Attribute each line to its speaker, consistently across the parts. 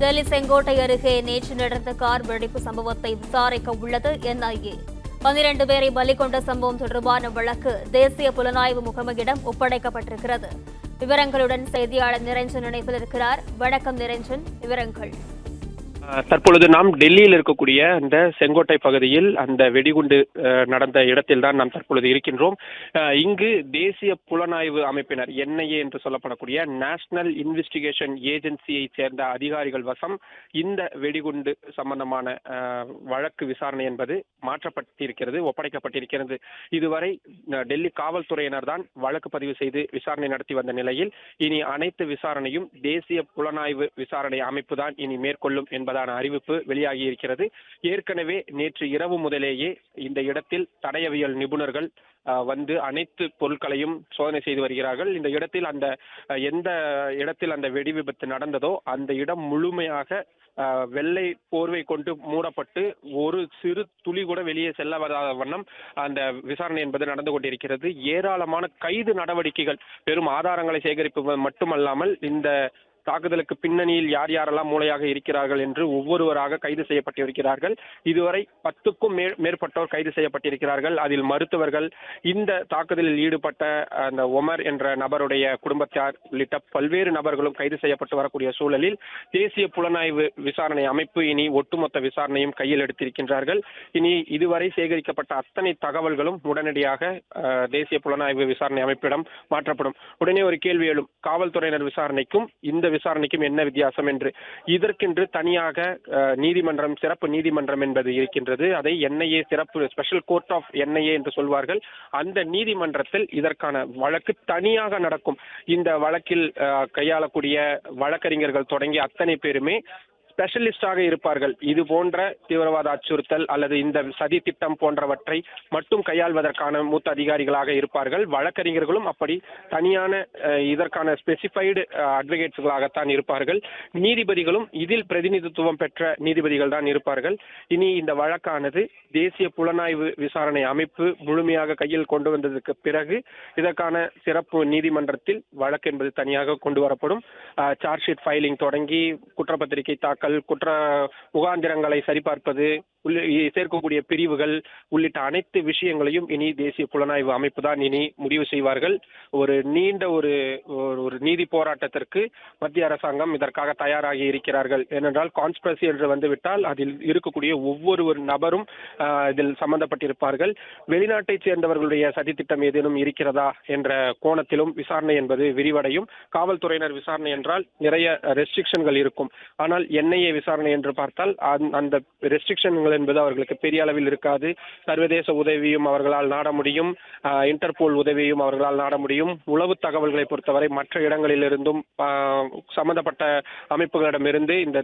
Speaker 1: டெல்லி செங்கோட்டை அருகே நேற்று நடந்த கார் வெடிப்பு சம்பவத்தை விசாரிக்க உள்ளது என்ஐஏ. 12 பேரை பலி கொண்ட சம்பவம் தொடர்பான வழக்கு தேசிய புலனாய்வு முகமையிடம் ஒப்படைக்கப்பட்டிருக்கிறது. விவரங்களுடன் செய்தியாளர் நிரஞ்சன் இணைப்பில் இருக்கிறார். வணக்கம் நிரஞ்சன், விவரங்கள்.
Speaker 2: தற்பொழுது நாம் டெல்லியில் இருக்கக்கூடிய அந்த செங்கோட்டை பகுதியில் அந்த வெடிகுண்டு நடந்த இடத்தில் தான் நாம் தற்பொழுது இருக்கின்றோம். இங்கு தேசிய புலனாய்வு அமைப்பினர் என்ஐஏ என்று சொல்லப்படக்கூடிய நேஷனல் இன்வெஸ்டிகேஷன் ஏஜென்சியை சேர்ந்த அதிகாரிகள் வசம் இந்த வெடிகுண்டு சம்பந்தமான வழக்கு விசாரணை என்பது மாற்றப்பட்டிருக்கிறது, ஒப்படைக்கப்பட்டிருக்கிறது. இதுவரை டெல்லி காவல்துறையினர் தான் வழக்கு பதிவு செய்து விசாரணை நடத்தி வந்த நிலையில் இனி அனைத்து விசாரணையும் தேசிய புலனாய்வு விசாரணை அமைப்பு தான் இனி மேற்கொள்ளும் என்பதான அறிவிப்பு வெளியாகி இருக்கிறது. ஏற்கனவே நேற்று இரவு முதலேயே இந்த இடத்தில் தடயவியல் நிபுணர்கள் வந்து அனைத்து பொருட்களையும் சோதனை செய்து வருகிறார்கள். இந்த இடத்தில் எந்த இடத்தில் அந்த வெடி விபத்து நடந்ததோ அந்த இடம் முழுமையாக வெள்ளை போர்வை கொண்டு மூடப்பட்டு ஒரு சிறு துளி கூட வெளியே செல்லாத வண்ணம் அந்த விசாரணை என்பது நடந்து கொண்டிருக்கிறது. ஏராளமான கைது நடவடிக்கைகள், பெரும் ஆதாரங்களை சேகரிப்பது மட்டுமல்லாமல் இந்த தாக்குதலுக்கு பின்னணியில் யார் யாரெல்லாம் மூளையாக இருக்கிறார்கள் என்று ஒவ்வொருவராக கைது செய்யப்பட்டிருக்கிறார்கள். இதுவரை 10க்கும் மேற்பட்டோர் கைது செய்யப்பட்டிருக்கிறார்கள். அதில் மருத்துவர்கள், இந்த தாக்குதலில் ஈடுபட்ட அந்த ஒமர் என்ற நபருடைய குடும்பத்தார் உள்ளிட்ட பல்வேறு நபர்களும் கைது செய்யப்பட்டு வரக்கூடிய சூழலில் தேசிய புலனாய்வு விசாரணை அமைப்பு இனி ஒட்டுமொத்த விசாரணையும் கையில் எடுத்திருக்கின்றார்கள். இனி இதுவரை சேகரிக்கப்பட்ட அத்தனை தகவல்களும் உடனடியாக தேசிய புலனாய்வு விசாரணை அமைப்பிடம் மாற்றப்படும். உடனே ஒரு கேள்வி எழும், காவல்துறையினர் விசாரணைக்கும் இந்த விசாரணைக்கும் என்ன வித்தியாசம் என்று. இதற்கென்று தனியாக நீதிமன்றம், சிறப்பு நீதிமன்றம் என்பது இருக்கின்றது. அதை என்ஐஏ சிறப்பு ஸ்பெஷல் கோர்ட் ஆஃப் என்ஐஏ என்று சொல்வார்கள். அந்த நீதிமன்றத்தில் இதற்கான வழக்கு தனியாக நடக்கும். இந்த வழக்கில் கையாளக்கூடிய வழக்கறிஞர்கள் தொடங்கி அத்தனை பேருமே ஸ்பெஷலிஸ்டாக இருப்பார்கள். இது போன்ற தீவிரவாத அச்சுறுத்தல் அல்லது இந்த சதி திட்டம் போன்றவற்றை மட்டும் கையாள்வதற்கான மூத்த அதிகாரிகளாக இருப்பார்கள். வழக்கறிஞர்களும் அப்படி தனியான இதற்கான ஸ்பெசிஃபைடு அட்வொகேட்ஸ்களாகத்தான் இருப்பார்கள். நீதிபதிகளும் இதில் பிரதிநிதித்துவம் பெற்ற நீதிபதிகள் தான் இருப்பார்கள். இனி இந்த வழக்கானது தேசிய புலனாய்வு விசாரணை அமைப்பு முழுமையாக கையில் கொண்டு வந்ததற்கு பிறகு இதற்கான சிறப்பு நீதிமன்றத்தில் வழக்கு என்பது தனியாக கொண்டு வரப்படும். சார்ஜ் ஷீட் ஃபைலிங் தொடங்கி குற்றப்பத்திரிகை தாக்கல், குற்ற முகாந்திரங்களை சரிபார்ப்பது, சேர்க்கக்கூடிய பிரிவுகள் உள்ளிட்ட அனைத்து விஷயங்களையும் இனி தேசிய புலனாய்வு அமைப்பு தான் இனி முடிவு செய்வார்கள். ஒரு நீண்ட ஒரு நீதி போராட்டத்திற்கு மத்திய அரசாங்கம் இதற்காக தயாராகி இருக்கிறார்கள். ஏனென்றால் கான்ஸ்பிரசி என்று வந்துவிட்டால் அதில் இருக்கக்கூடிய ஒவ்வொரு நபரும் இதில் சம்பந்தப்பட்டிருப்பார்கள். வெளிநாட்டைச் சேர்ந்தவர்களுடைய சதித்திட்டம் ஏதேனும் இருக்கிறதா என்ற கோணத்திலும் விசாரணை என்பது விரிவடையும். காவல்துறையினர் விசாரணை என்றால் நிறைய ரெஸ்ட்ரிக்ஷன்கள் இருக்கும். ஆனால் என்ஐஏ விசாரணை என்று பார்த்தால் அந்த ரெஸ்ட்ரிக்ஷன்கள் என்பது அவர்களுக்கு பெரிய அளவில் இருக்காது. சர்வதேச உதவியும் அவர்களால் நாட முடியும், இன்டர்போல் உதவியும் அவர்களால் நாட முடியும். உளவு தகவல்களை பொறுத்தவரை மற்ற இடங்களிலிருந்தும் சம்பந்தப்பட்ட அமைப்புகளிடமிருந்து இந்த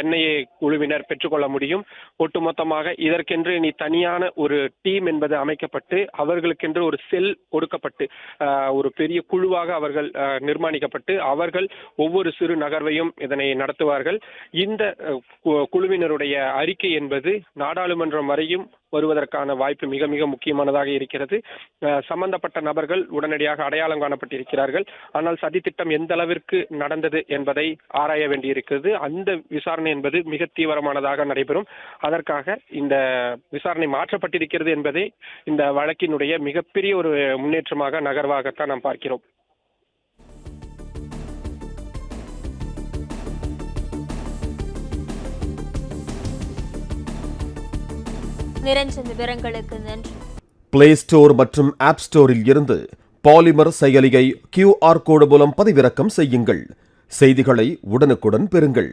Speaker 2: என்ஐஏ குழுவினர் பெற்றுக்கொள்ள முடியும். ஒட்டுமொத்தமாக இதற்கென்று இனி தனியான ஒரு டீம் என்பது அமைக்கப்பட்டு அவர்களுக்கென்று ஒரு செல் கொடுக்கப்பட்டு ஒரு பெரிய குழுவாக அவர்கள் நிர்மாணிக்கப்பட்டு அவர்கள் ஒவ்வொரு சிறு நகர்வையும் இதனை நடத்துவார்கள். இந்த குழுவினருடைய அறிக்கை என்பது நாடாளுமன்றம் வரையும் வருவதற்கான வாய்ப்பு மிக மிக முக்கியமானதாக இருக்கிறது. சம்பந்தப்பட்ட நபர்கள் உடனடியாக அடையாளம் காணப்பட்டிருக்கிறார்கள். ஆனால் சதித்திட்டம் எந்த அளவிற்கு நடந்தது என்பதை ஆராய வேண்டியிருக்கிறது. அந்த விசாரணை என்பது மிக தீவிரமானதாக நடைபெறும். அதற்காக இந்த விசாரணை மாற்றப்பட்டிருக்கிறது என்பதை இந்த வழக்கினுடைய மிகப்பெரிய ஒரு முன்னேற்றமாக, நகர்வாகத்தான் நாம் பார்க்கிறோம்.
Speaker 1: நிரஞ்சன், விவரங்களுக்கு நன்றி.
Speaker 3: பிளே ஸ்டோர் மற்றும் ஆப் ஸ்டோரில் இருந்து பாலிமர் செயலியை QR கோடு மூலம் பதிவிறக்கம் செய்யுங்கள். செய்திகளை உடனுக்குடன் பெறுங்கள்.